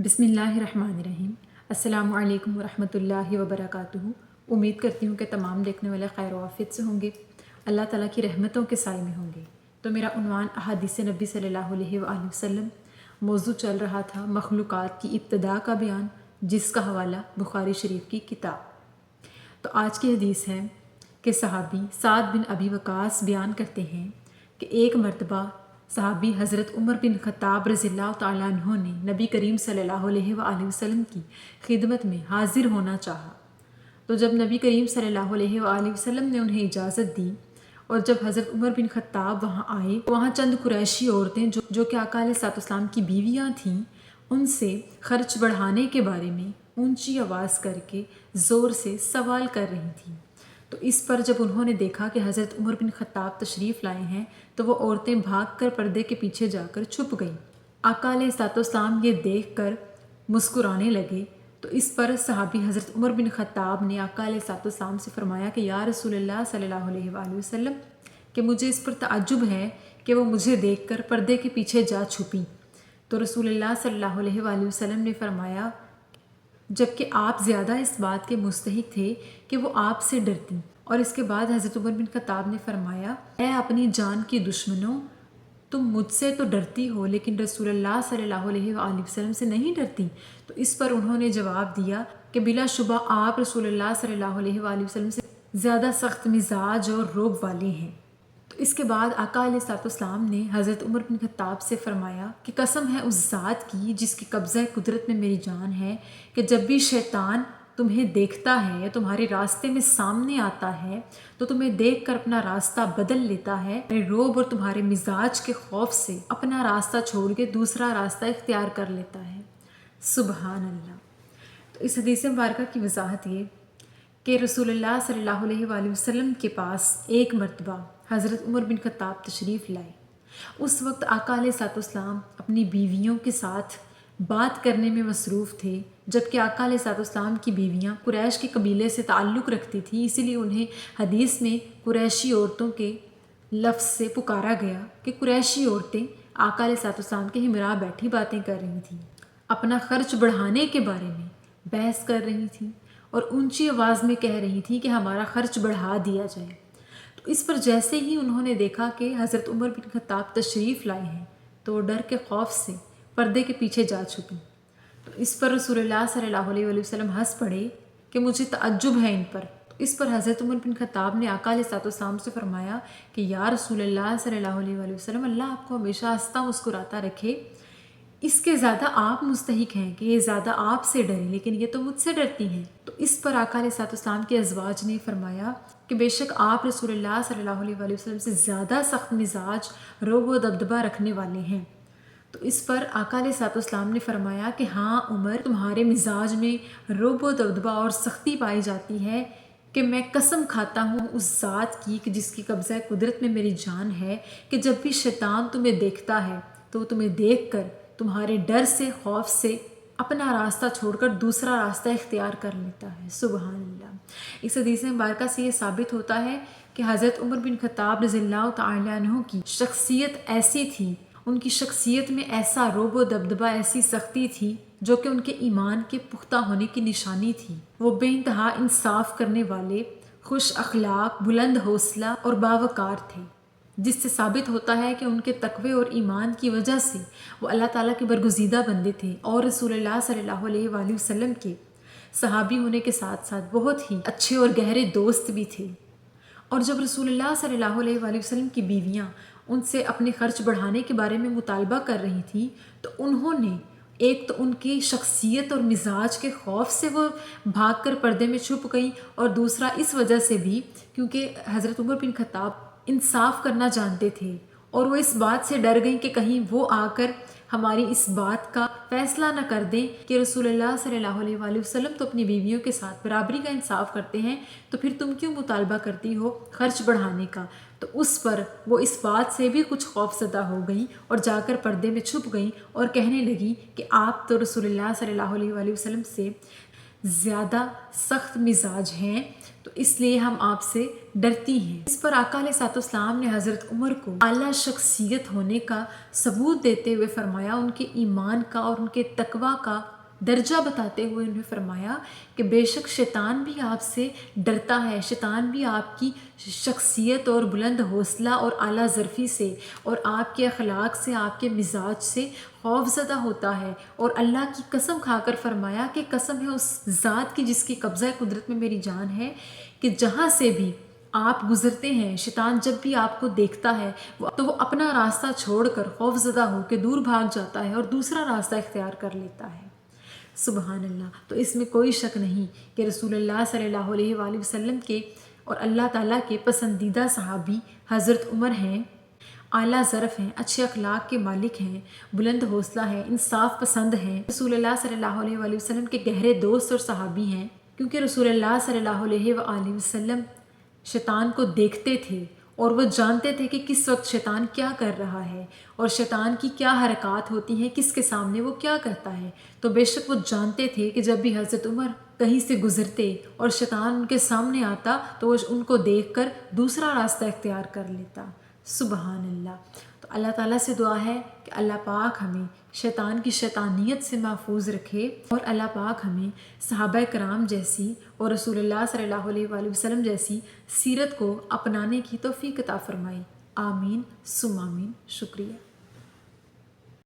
بسم اللہ الرحمن الرحیم۔ السلام علیکم ورحمۃ اللہ وبرکاتہ۔ امید کرتی ہوں کہ تمام دیکھنے والے خیر و عافیت سے ہوں گے، اللہ تعالیٰ کی رحمتوں کے سائے میں ہوں گے۔ تو میرا عنوان احادیث نبی صلی اللہ علیہ وآلہ وسلم، موضوع چل رہا تھا مخلوقات کی ابتدا کا بیان، جس کا حوالہ بخاری شریف کی کتاب۔ تو آج کی حدیث ہے کہ صحابی سعد بن ابی وقاص بیان کرتے ہیں کہ ایک مرتبہ صحابی حضرت عمر بن خطاب رضی اللہ تعالیٰ عنہ نے نبی کریم صلی اللہ علیہ وآلہ وسلم کی خدمت میں حاضر ہونا چاہا۔ تو جب نبی کریم صلی اللہ علیہ وآلہ وسلم نے انہیں اجازت دی اور جب حضرت عمر بن خطاب وہاں آئے، وہاں چند قریشی عورتیں جو کہ آقا علیہ السلام کی بیویاں تھیں، ان سے خرچ بڑھانے کے بارے میں اونچی آواز کر کے زور سے سوال کر رہی تھیں۔ تو اس پر جب انہوں نے دیکھا کہ حضرت عمر بن خطاب تشریف لائے ہیں تو وہ عورتیں بھاگ کر پردے کے پیچھے جا کر چھپ گئیں۔ آقا علیہ السلام یہ دیکھ کر مسکرانے لگے۔ تو اس پر صحابی حضرت عمر بن خطاب نے آقا علیہ السلام سے فرمایا کہ یا رسول اللہ صلی اللہ علیہ وآلہ وسلم، کہ مجھے اس پر تعجب ہے کہ وہ مجھے دیکھ کر پردے کے پیچھے جا چھپی۔ تو رسول اللہ صلی اللہ علیہ وآلہ وسلم نے فرمایا، جبکہ آپ زیادہ اس بات کے مستحق تھے کہ وہ آپ سے ڈرتی۔ اور اس کے بعد حضرت عمر بن خطاب نے فرمایا، اے اپنی جان کی دشمنوں، تم مجھ سے تو ڈرتی ہو لیکن رسول اللہ صلی اللہ علیہ وآلہ وسلم سے نہیں ڈرتی۔ تو اس پر انہوں نے جواب دیا کہ بلا شبہ آپ رسول اللہ صلی اللہ علیہ وآلہ وسلم سے زیادہ سخت مزاج اور رعب والے ہیں۔ تو اس کے بعد آقا علیہ السلام نے حضرت عمر بن خطاب سے فرمایا کہ قسم ہے اس ذات کی جس کی قبضہ قدرت میں میری جان ہے، کہ جب بھی شیطان تمہیں دیکھتا ہے یا تمہارے راستے میں سامنے آتا ہے تو تمہیں دیکھ کر اپنا راستہ بدل لیتا ہے، رعب اور تمہارے مزاج کے خوف سے اپنا راستہ چھوڑ کے دوسرا راستہ اختیار کر لیتا ہے۔ سبحان اللہ۔ تو اس حدیث مبارکہ کی وضاحت یہ کہ رسول اللہ صلی اللہ علیہ وآلہ وسلم کے پاس ایک مرتبہ حضرت عمر بن خطاب تشریف لائے۔ اس وقت آقا علیہ السلام اپنی بیویوں کے ساتھ بات کرنے میں مصروف تھے، جبکہ آقا علیہ السلام کی بیویاں قریش کے قبیلے سے تعلق رکھتی تھیں، اسی لیے انہیں حدیث میں قریشی عورتوں کے لفظ سے پکارا گیا کہ قریشی عورتیں آقا علیہ السلام کے ہمراہ بیٹھی باتیں کر رہی تھیں، اپنا خرچ بڑھانے کے بارے میں بحث کر رہی تھیں اور اونچی آواز میں کہہ رہی تھیں کہ ہمارا خرچ بڑھا دیا جائے۔ تو اس پر جیسے ہی انہوں نے دیکھا کہ حضرت عمر بن خطاب تشریف لائے ہیں تو وہ ڈر کے خوف سے پردے کے پیچھے جا چھپی۔ تو اس پر رسول اللہ صلی اللہ علیہ وآلہ وسلم ہنس پڑے کہ مجھے تعجب ہے ان پر۔ تو اس پر حضرت عمر بن خطاب نے آقا علیہ السلام سے فرمایا کہ یا رسول اللہ صلی اللہ علیہ وآلہ وسلم، اللہ آپ کو ہمیشہ ہنستا مسکراتا رکھے، اس کے زیادہ آپ مستحق ہیں کہ یہ زیادہ آپ سے ڈریں، لیکن یہ تو مجھ سے ڈرتی ہیں۔ تو اس پر آقا علیہ السلام کے ازواج نے فرمایا کہ بے شک آپ رسول اللہ صلی اللہ علیہ وآلہ وسلم سے زیادہ سخت مزاج، رعب و دبدبہ رکھنے والے ہیں۔ تو اس پر آقا علیہ السلام نے فرمایا کہ ہاں عمر، تمہارے مزاج میں رعب و دبدبہ اور سختی پائی جاتی ہے کہ میں قسم کھاتا ہوں اس ذات کی کہ جس کی قبضہ قدرت میں میری جان ہے، کہ جب بھی شیطان تمہیں دیکھتا ہے تو وہ تمہیں دیکھ کر تمہارے ڈر سے، خوف سے اپنا راستہ چھوڑ کر دوسرا راستہ اختیار کر لیتا ہے۔ سبحان اللہ۔ اس حدیث مبارکہ سے یہ ثابت ہوتا ہے کہ حضرت عمر بن خطاب رضی اللہ تعالیٰ عنہ کی شخصیت ایسی تھی، ان کی شخصیت میں ایسا رعب و دبدبہ، ایسی سختی تھی جو کہ ان کے ایمان کے پختہ ہونے کی نشانی تھی۔ وہ بے انتہا انصاف کرنے والے، خوش اخلاق، بلند حوصلہ اور باوقار تھے، جس سے ثابت ہوتا ہے کہ ان کے تقوی اور ایمان کی وجہ سے وہ اللہ تعالیٰ کے برگزیدہ بندے تھے اور رسول اللہ صلی اللہ علیہ وآلہ وسلم کے صحابی ہونے کے ساتھ ساتھ بہت ہی اچھے اور گہرے دوست بھی تھے۔ اور جب رسول اللہ صلی اللہ علیہ وآلہ وسلم کی بیویاں ان سے اپنے خرچ بڑھانے کے بارے میں مطالبہ کر رہی تھیں تو انہوں نے ایک تو ان کی شخصیت اور مزاج کے خوف سے وہ بھاگ کر پردے میں چھپ گئیں، اور دوسرا اس وجہ سے بھی کیونکہ حضرت عمر بن خطاب انصاف کرنا جانتے تھے اور وہ اس بات سے ڈر گئیں کہ کہیں وہ آ کر ہماری اس بات کا فیصلہ نہ کر دیں کہ رسول اللہ صلی اللہ علیہ وآلہ وسلم تو اپنی بیویوں کے ساتھ برابری کا انصاف کرتے ہیں، تو پھر تم کیوں مطالبہ کرتی ہو خرچ بڑھانے کا۔ تو اس پر وہ اس بات سے بھی کچھ خوف زدہ ہو گئیں اور جا کر پردے میں چھپ گئیں اور کہنے لگی کہ آپ تو رسول اللہ صلی اللہ علیہ وآلہ وسلم سے زیادہ سخت مزاج ہیں، تو اس لیے ہم آپ سے ڈرتی ہیں۔ اس پر آقا علیہ السلام نے حضرت عمر کو اعلیٰ شخصیت ہونے کا ثبوت دیتے ہوئے فرمایا، ان کے ایمان کا اور ان کے تقویٰ کا درجہ بتاتے ہوئے انہیں فرمایا کہ بے شک شیطان بھی آپ سے ڈرتا ہے، شیطان بھی آپ کی شخصیت اور بلند حوصلہ اور اعلیٰ ظرفی سے اور آپ کے اخلاق سے، آپ کے مزاج سے خوف زدہ ہوتا ہے۔ اور اللہ کی قسم کھا کر فرمایا کہ قسم ہے اس ذات کی جس کی قبضہ قدرت میں میری جان ہے، کہ جہاں سے بھی آپ گزرتے ہیں شیطان جب بھی آپ کو دیکھتا ہے تو وہ اپنا راستہ چھوڑ کر خوف زدہ ہو کے دور بھاگ جاتا ہے اور دوسرا راستہ اختیار کر لیتا ہے۔ سبحان اللہ۔ تو اس میں کوئی شک نہیں کہ رسول اللہ صلی اللہ علیہ وآلہ وسلم کے اور اللہ تعالیٰ کے پسندیدہ صحابی حضرت عمر ہیں، اعلیٰ ظرف ہیں، اچھے اخلاق کے مالک ہیں، بلند حوصلہ ہیں، انصاف پسند ہیں، رسول اللہ صلی اللہ علیہ وآلہ وسلم کے گہرے دوست اور صحابی ہیں، کیونکہ رسول اللہ صلی اللہ علیہ وآلہ وسلم شیطان کو دیکھتے تھے اور وہ جانتے تھے کہ کس وقت شیطان کیا کر رہا ہے اور شیطان کی کیا حرکات ہوتی ہیں، کس کے سامنے وہ کیا کرتا ہے۔ تو بے شک وہ جانتے تھے کہ جب بھی حضرت عمر کہیں سے گزرتے اور شیطان ان کے سامنے آتا تو وہ ان کو دیکھ کر دوسرا راستہ اختیار کر لیتا۔ سبحان اللہ۔ تو اللہ تعالیٰ سے دعا ہے کہ اللہ پاک ہمیں شیطان کی شیطانیت سے محفوظ رکھے اور اللہ پاک ہمیں صحابہ کرام جیسی اور رسول اللہ صلی اللہ علیہ وآلہ وسلم جیسی سیرت کو اپنانے کی توفیق عطا فرمائے۔ آمین ثم آمین۔ شکریہ۔